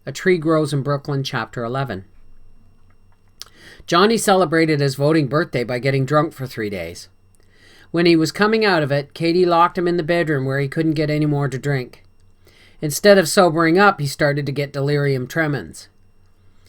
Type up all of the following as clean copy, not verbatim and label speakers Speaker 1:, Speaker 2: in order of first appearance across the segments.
Speaker 1: A Tree Grows in Brooklyn, Chapter 11. Johnny celebrated his voting birthday by getting drunk for 3 days. When he was coming out of it, Katie locked him in the bedroom where he couldn't get any more to drink. Instead of sobering up, he started to get delirium tremens.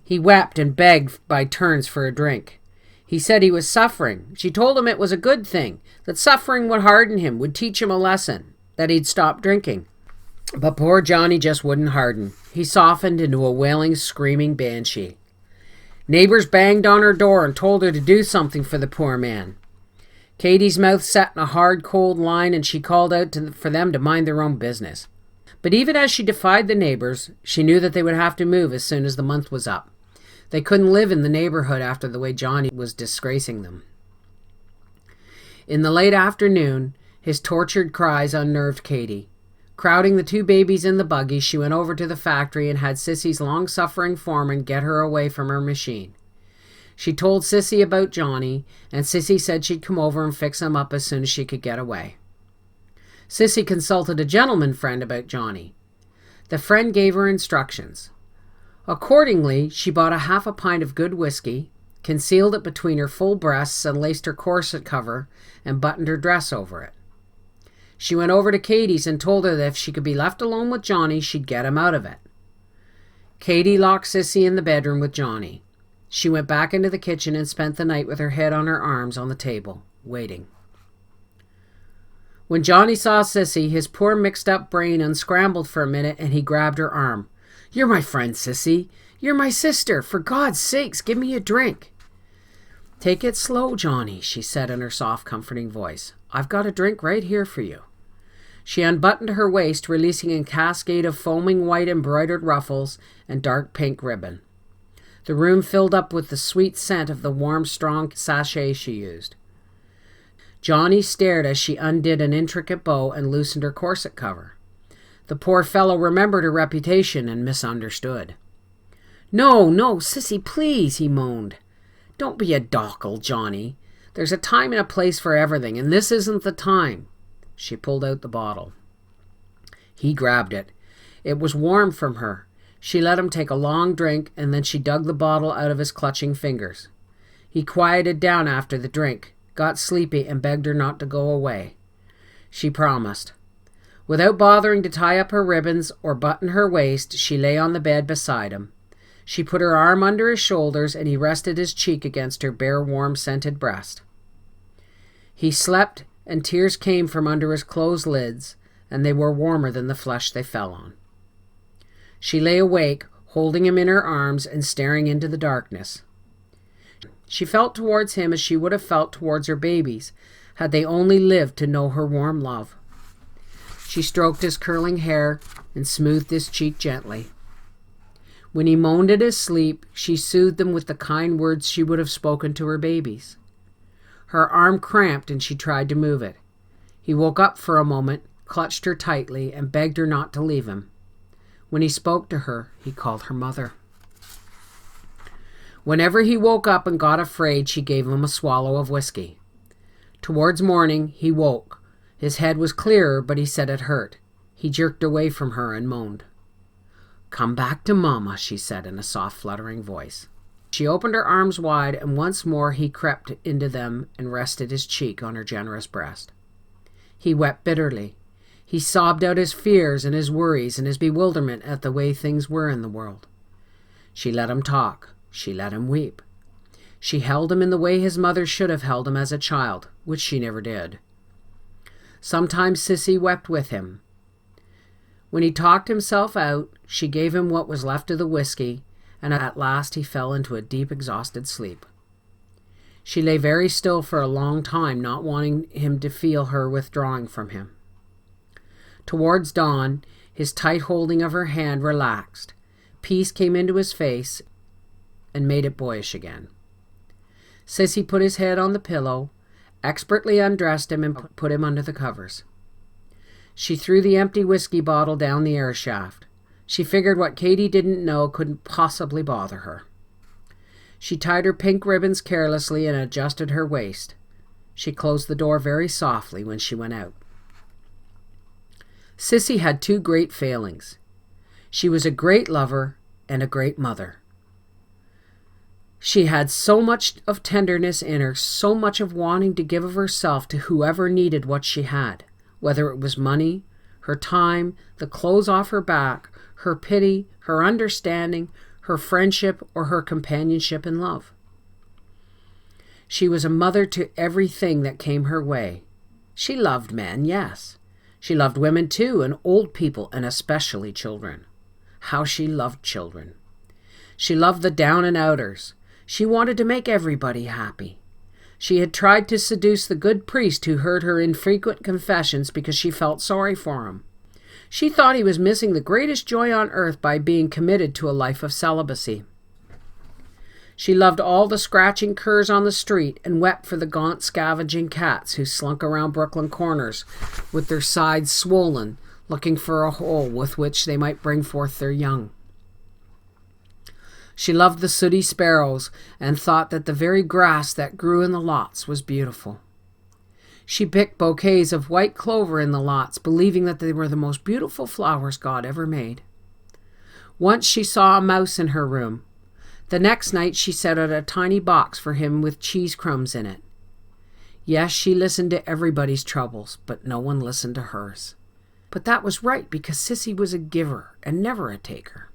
Speaker 1: He wept and begged by turns for a drink. He said he was suffering. She told him it was a good thing, that suffering would harden him, would teach him a lesson, that he'd stop drinking. But poor Johnny just wouldn't harden. He softened into a wailing, screaming banshee. Neighbors banged on her door and told her to do something for the poor man. Katie's mouth set in a hard, cold line, and she called out for them to mind their own business. But even as she defied the neighbors, she knew that they would have to move as soon as the month was up. They couldn't live in the neighborhood after the way Johnny was disgracing them. In the late afternoon, his tortured cries unnerved Katie. Crowding the 2 babies in the buggy, she went over to the factory and had Sissy's long-suffering foreman get her away from her machine. She told Sissy about Johnny, and Sissy said she'd come over and fix him up as soon as she could get away. Sissy consulted a gentleman friend about Johnny. The friend gave her instructions. Accordingly, she bought a half a pint of good whiskey, concealed it between her full breasts and laced her corset cover and buttoned her dress over it. She went over to Katie's and told her that if she could be left alone with Johnny, she'd get him out of it. Katie locked Sissy in the bedroom with Johnny. She went back into the kitchen and spent the night with her head on her arms on the table, waiting. When Johnny saw Sissy, his poor mixed-up brain unscrambled for a minute and he grabbed her arm. "You're my friend, Sissy. You're my sister. For God's sakes, give me a drink." "Take it slow, Johnny," she said in her soft, comforting voice. "I've got a drink right here for you." She unbuttoned her waist, releasing a cascade of foaming white embroidered ruffles and dark pink ribbon. The room filled up with the sweet scent of the warm, strong sachet she used. Johnny stared as she undid an intricate bow and loosened her corset cover. The poor fellow remembered her reputation and misunderstood. No, Sissy, please," he moaned. "Don't be a dockle, Johnny. There's a time and a place for everything, and this isn't the time." She pulled out the bottle. He grabbed it. It was warm from her. She let him take a long drink, and then she dug the bottle out of his clutching fingers. He quieted down after the drink, got sleepy, and begged her not to go away. She promised. Without bothering to tie up her ribbons or button her waist, she lay on the bed beside him. She put her arm under his shoulders, and he rested his cheek against her bare, warm, scented breast. He slept, and tears came from under his closed lids, and they were warmer than the flesh they fell on. She lay awake, holding him in her arms and staring into the darkness. She felt towards him as she would have felt towards her babies, had they only lived to know her warm love. She stroked his curling hair and smoothed his cheek gently. When he moaned at his sleep, she soothed him with the kind words she would have spoken to her babies. Her arm cramped and she tried to move it. He woke up for a moment, clutched her tightly, and begged her not to leave him. When he spoke to her, he called her mother. Whenever he woke up and got afraid, she gave him a swallow of whiskey. Towards morning, he woke. His head was clearer, but he said it hurt. He jerked away from her and moaned. "Come back to Mama," she said in a soft, fluttering voice. She opened her arms wide, and once more he crept into them and rested his cheek on her generous breast. He wept bitterly. He sobbed out his fears and his worries and his bewilderment at the way things were in the world. She let him talk. She let him weep. She held him in the way his mother should have held him as a child, which she never did. Sometimes Sissy wept with him. When he talked himself out, she gave him what was left of the whiskey, and at last he fell into a deep, exhausted sleep. She lay very still for a long time, not wanting him to feel her withdrawing from him. Towards dawn, his tight holding of her hand relaxed. Peace came into his face and made it boyish again. Sissy put his head on the pillow, expertly undressed him, and put him under the covers. She threw the empty whiskey bottle down the air shaft. She figured what Katie didn't know couldn't possibly bother her. She tied her pink ribbons carelessly and adjusted her waist. She closed the door very softly when she went out. Sissy had 2 great failings. She was a great lover and a great mother. She had so much of tenderness in her, so much of wanting to give of herself to whoever needed what she had, whether it was money, her time, the clothes off her back, her pity, her understanding, her friendship, or her companionship in love. She was a mother to everything that came her way. She loved men, yes. She loved women too, and old people, and especially children. How she loved children. She loved the down and outers. She wanted to make everybody happy. She had tried to seduce the good priest who heard her infrequent confessions because she felt sorry for him. She thought he was missing the greatest joy on earth by being committed to a life of celibacy. She loved all the scratching curs on the street and wept for the gaunt scavenging cats who slunk around Brooklyn corners with their sides swollen, looking for a hole with which they might bring forth their young. She loved the sooty sparrows and thought that the very grass that grew in the lots was beautiful. She picked bouquets of white clover in the lots, believing that they were the most beautiful flowers God ever made. Once she saw a mouse in her room. The next night she set out a tiny box for him with cheese crumbs in it. Yes, she listened to everybody's troubles, but no one listened to hers. But that was right, because Sissy was a giver and never a taker.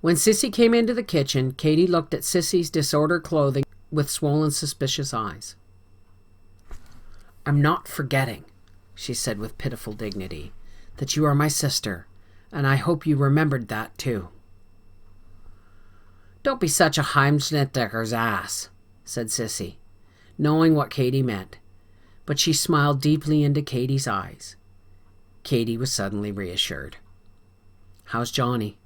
Speaker 1: When Sissy came into the kitchen, Katie looked at Sissy's disordered clothing with swollen, suspicious eyes. "I'm not forgetting," she said with pitiful dignity, "that you are my sister, and I hope you remembered that too." "Don't be such a Heimschnitzdecker's ass," said Sissy, knowing what Katie meant, but she smiled deeply into Katie's eyes. Katie was suddenly reassured. "How's Johnny?"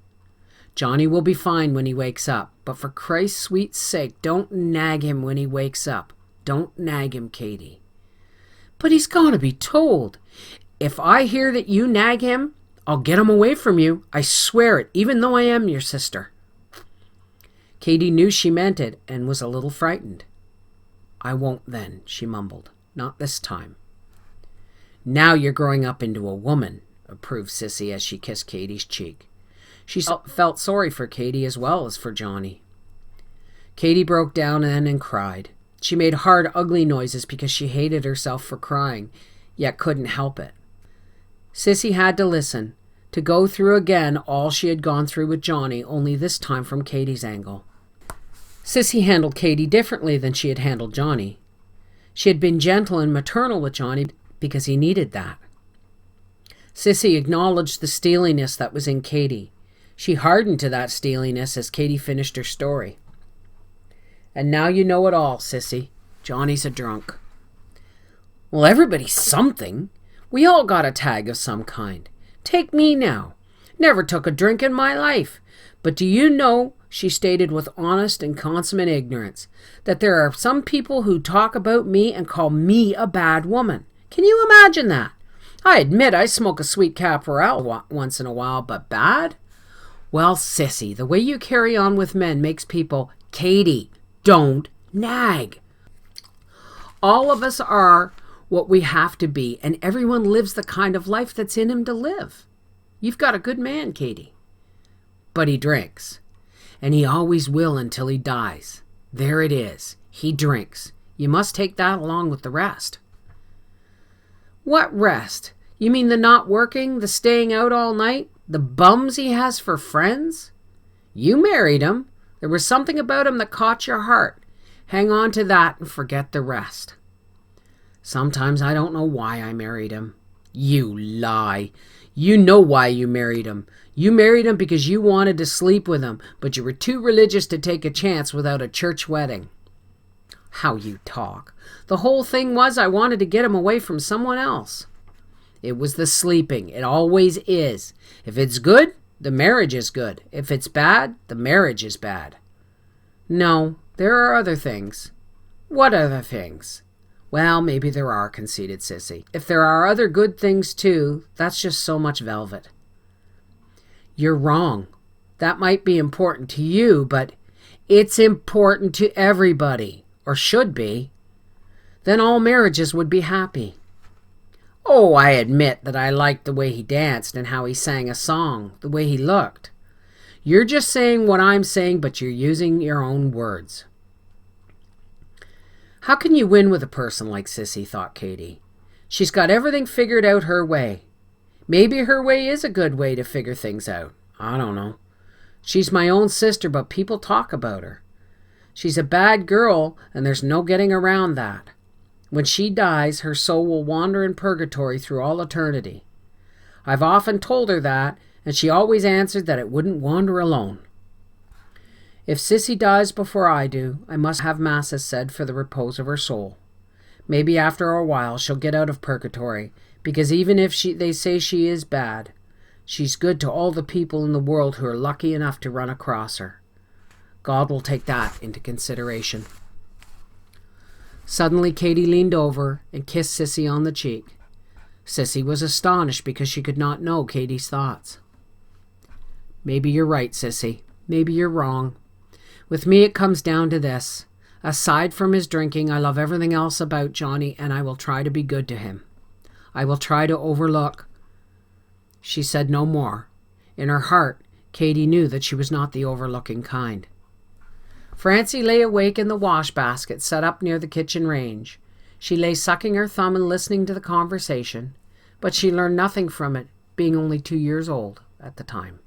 Speaker 1: "Johnny will be fine when he wakes up, but for Christ's sweet sake, don't nag him when he wakes up. Don't nag him, Katie." "But he's got to be told. If I hear that you nag him, I'll get him away from you. I swear it, even though I am your sister." Katie knew she meant it and was a little frightened. "I won't then," she mumbled. "Not this time." "Now you're growing up into a woman," approved Sissy as she kissed Katie's cheek. She felt sorry for Katie as well as for Johnny. Katie broke down then and cried. She made hard, ugly noises because she hated herself for crying, yet couldn't help it. Sissy had to listen, to go through again all she had gone through with Johnny, only this time from Katie's angle. Sissy handled Katie differently than she had handled Johnny. She had been gentle and maternal with Johnny because he needed that. Sissy acknowledged the steeliness that was in Katie. She hardened to that steeliness as Katie finished her story. "And now you know it all, Sissy. Johnny's a drunk." "Well, everybody's something. We all got a tag of some kind. Take me now. Never took a drink in my life. But do you know," she stated with honest and consummate ignorance, "that there are some people who talk about me and call me a bad woman? Can you imagine that? I admit I smoke a sweet caporal once in a while, but bad? Well, Sissy, the way you carry on with men makes people—" "Katie, don't nag. All of us are what we have to be, and everyone lives the kind of life that's in him to live. You've got a good man, Katie. But he drinks, and he always will until he dies. There it is. He drinks. You must take that along with the rest." "What rest? You mean the not working, the staying out all night, the bums he has for friends? You married him. There was something about him that caught your heart. Hang on to that and forget the rest." "Sometimes I don't know why I married him." "You lie. You know why you married him. You married him because you wanted to sleep with him, but you were too religious to take a chance without a church wedding." "How you talk. The whole thing was I wanted to get him away from someone else." "It was the sleeping. It always is. If it's good, the marriage is good. If it's bad, the marriage is bad." "No, there are other things." "What other things?" "Well, maybe there are," conceded Sissy. "If there are other good things too, that's just so much velvet." "You're wrong. That might be important to you, but—" "It's important to everybody, or should be. Then all marriages would be happy." Oh, I admit that I liked the way he danced and how he sang a song, the way he looked. You're just saying what I'm saying, but you're using your own words. How can you win with a person like Sissy, thought Katy. She's got everything figured out her way. Maybe her way is a good way to figure things out. I don't know. She's my own sister, but people talk about her. She's a bad girl, and there's no getting around that. When she dies, her soul will wander in purgatory through all eternity. I've often told her that, and she always answered that it wouldn't wander alone. If Sissy dies before I do, I must have masses said for the repose of her soul. Maybe after a while she'll get out of purgatory, because even if they say she is bad, she's good to all the people in the world who are lucky enough to run across her. God will take that into consideration. Suddenly Katy leaned over and kissed Sissy on the cheek. Sissy was astonished because she could not know Katy's thoughts. Maybe you're right, Sissy. Maybe you're wrong. With me it comes down to this. Aside from his drinking, I love everything else about Johnny, and I will try to be good to him. I will try to overlook. She said no more. In her heart, Katy knew that she was not the overlooking kind. Francie lay awake in the wash basket set up near the kitchen range. She lay sucking her thumb and listening to the conversation, but she learned nothing from it, being only 2 years old at the time.